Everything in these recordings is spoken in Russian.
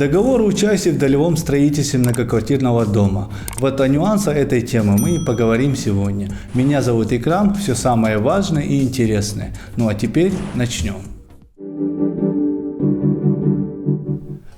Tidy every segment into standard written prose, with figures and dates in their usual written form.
Договор о участии в долевом строительстве многоквартирного дома. Вот о нюансах этой темы мы и поговорим сегодня. Меня зовут Икрам, все самое важное и интересное. Ну а теперь начнем.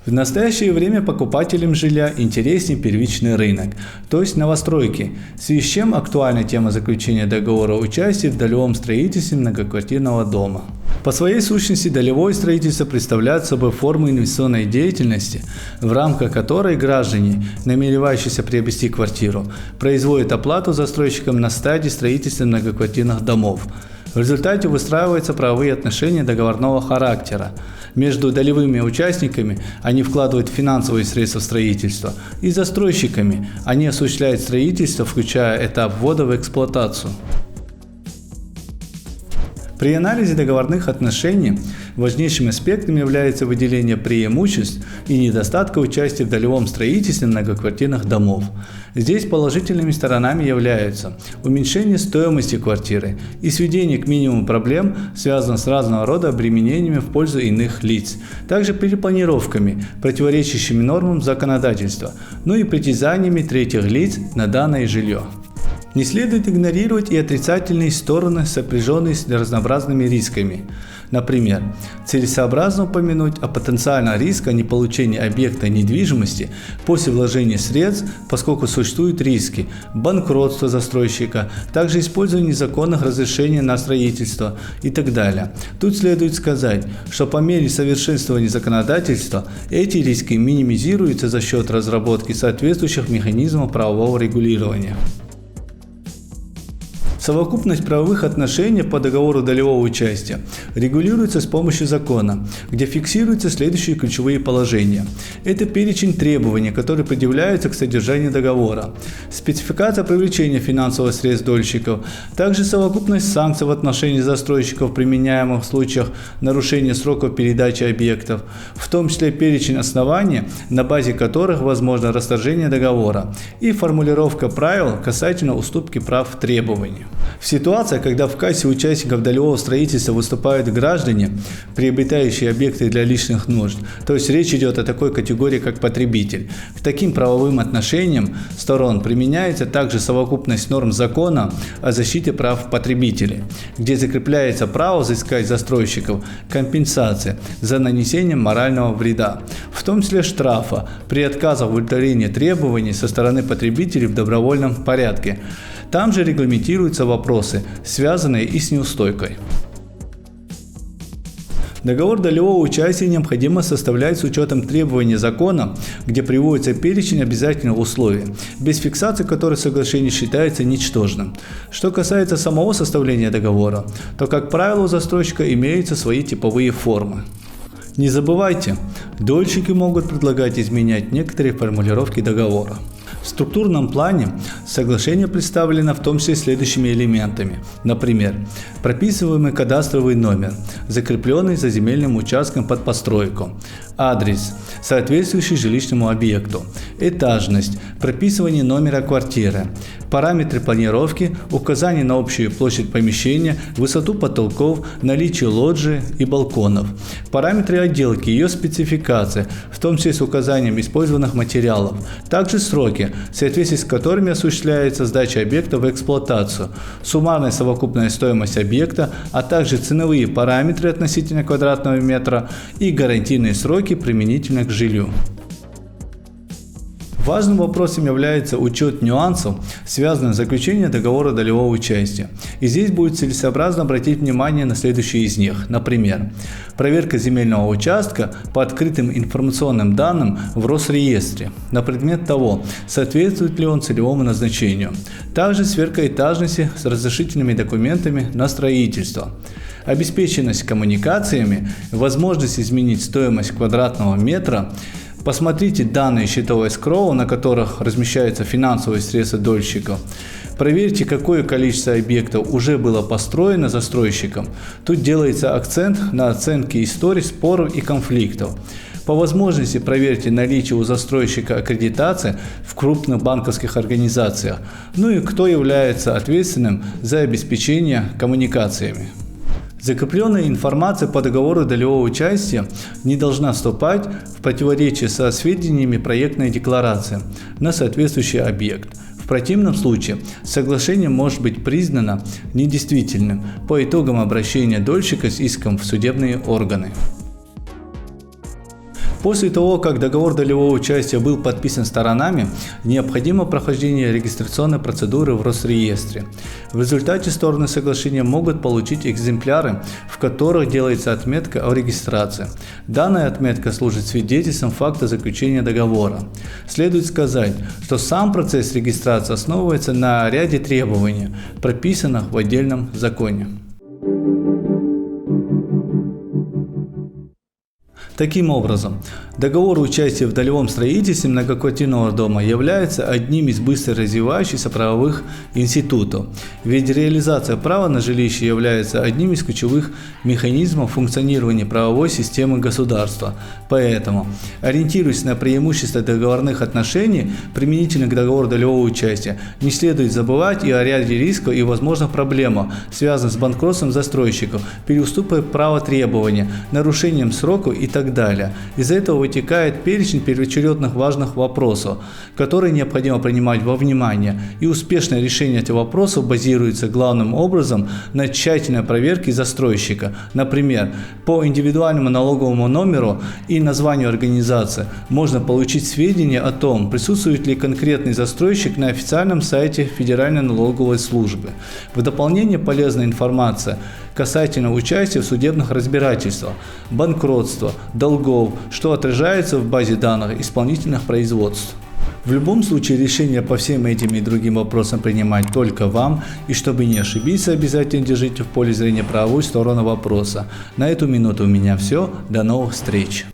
В настоящее время покупателям жилья интереснее первичный рынок, то есть новостройки, в связи с чем актуальна тема заключения договора о участии в долевом строительстве многоквартирного дома. По своей сущности, долевое строительство представляет собой форму инвестиционной деятельности, в рамках которой граждане, намеревающиеся приобрести квартиру, производят оплату застройщикам на стадии строительства многоквартирных домов. В результате выстраиваются правовые отношения договорного характера. Между долевыми участниками они вкладывают финансовые средства в строительство, и застройщиками они осуществляют строительство, включая этап ввода в эксплуатацию. При анализе договорных отношений важнейшим аспектом является выделение преимуществ и недостатков участия в долевом строительстве многоквартирных домов. Здесь положительными сторонами являются уменьшение стоимости квартиры и сведение к минимуму проблем, связанных с разного рода обременениями в пользу иных лиц, также перепланировками, противоречащими нормам законодательства, ну и притязаниями третьих лиц на данное жилье. Не следует игнорировать и отрицательные стороны, сопряженные с разнообразными рисками. Например, целесообразно упомянуть о потенциальном риске неполучения объекта недвижимости после вложения средств, поскольку существуют риски банкротства застройщика, также использования незаконных разрешений на строительство и так далее. Тут следует сказать, что по мере совершенствования законодательства эти риски минимизируются за счет разработки соответствующих механизмов правового регулирования. Совокупность правовых отношений по договору долевого участия регулируется с помощью закона, где фиксируются следующие ключевые положения. Это перечень требований, которые предъявляются к содержанию договора, спецификация привлечения финансовых средств дольщиков, также совокупность санкций в отношении застройщиков, применяемых в случаях нарушения сроков передачи объектов, в том числе перечень оснований, на базе которых возможно расторжение договора, и формулировка правил касательно уступки прав требований. В ситуациях, когда в кассе участников долевого строительства выступают граждане, приобретающие объекты для личных нужд, то есть речь идет о такой категории, как потребитель, к таким правовым отношениям сторон применяется также совокупность норм закона о защите прав потребителей, где закрепляется право взыскать застройщиков компенсации за нанесение морального вреда, в том числе штрафа при отказе в удовлетворении требований со стороны потребителей в добровольном порядке. Там же регламентируются вопросы, связанные и с неустойкой. Договор долевого участия необходимо составлять с учетом требований закона, где приводится перечень обязательных условий, без фиксации которых соглашение считается ничтожным. Что касается самого составления договора, то, как правило, у застройщика имеются свои типовые формы. Не забывайте, дольщики могут предлагать изменять некоторые формулировки договора. В структурном плане соглашение представлено в том числе следующими элементами. Например, прописываемый кадастровый номер, закрепленный за земельным участком под постройку, адрес, соответствующий жилищному объекту, этажность, прописывание номера квартиры, параметры планировки, указание на общую площадь помещения, высоту потолков, наличие лоджии и балконов, параметры отделки, ее спецификация, в том числе с указанием использованных материалов, также сроки, в соответствии с которыми осуществляется сдача объекта в эксплуатацию, суммарная совокупная стоимость объекта, а также ценовые параметры относительно квадратного метра и гарантийные сроки применительно к жилью. Важным вопросом является учет нюансов, связанных с заключением договора долевого участия. И здесь будет целесообразно обратить внимание на следующие из них. Например, проверка земельного участка по открытым информационным данным в Росреестре на предмет того, соответствует ли он целевому назначению. Также сверка этажности с разрешительными документами на строительство. Обеспеченность коммуникациями, возможность изменить стоимость квадратного метра. Посмотрите данные счетовой эскроу, на которых размещаются финансовые средства дольщиков. Проверьте, какое количество объектов уже было построено застройщиком. Тут делается акцент на оценке истории споров и конфликтов. По возможности проверьте наличие у застройщика аккредитации в крупных банковских организациях. Ну и кто является ответственным за обеспечение коммуникациями. Закрепленная информация по договору долевого участия не должна вступать в противоречие со сведениями проектной декларации на соответствующий объект. В противном случае соглашение может быть признано недействительным по итогам обращения дольщика с иском в судебные органы. После того, как договор долевого участия был подписан сторонами, необходимо прохождение регистрационной процедуры в Росреестре. В результате стороны соглашения могут получить экземпляры, в которых делается отметка о регистрации. Данная отметка служит свидетельством факта заключения договора. Следует сказать, что сам процесс регистрации основывается на ряде требований, прописанных в отдельном законе. Таким образом, договор участия в долевом строительстве многоквартирного дома является одним из быстро развивающихся правовых институтов, ведь реализация права на жилище является одним из ключевых механизмов функционирования правовой системы государства. Поэтому, ориентируясь на преимущества договорных отношений применительно к договору долевого участия, не следует забывать и о ряде рисков и возможных проблемах, связанных с банкротством застройщиков, переуступой права требования, нарушением сроков и так далее. Из этого вытекает перечень первоочередных важных вопросов, которые необходимо принимать во внимание, и успешное решение этих вопросов базируется главным образом на тщательной проверке застройщика. Например, по индивидуальному налоговому номеру и названию организации можно получить сведения о том, присутствует ли конкретный застройщик на официальном сайте Федеральной налоговой службы. В дополнение полезная информация касательно участия в судебных разбирательствах, банкротства, долгов, что отражается в базе данных исполнительных производств. В любом случае решение по всем этим и другим вопросам принимать только вам, и чтобы не ошибиться, обязательно держите в поле зрения правовую сторону вопроса. На эту минуту у меня все. До новых встреч!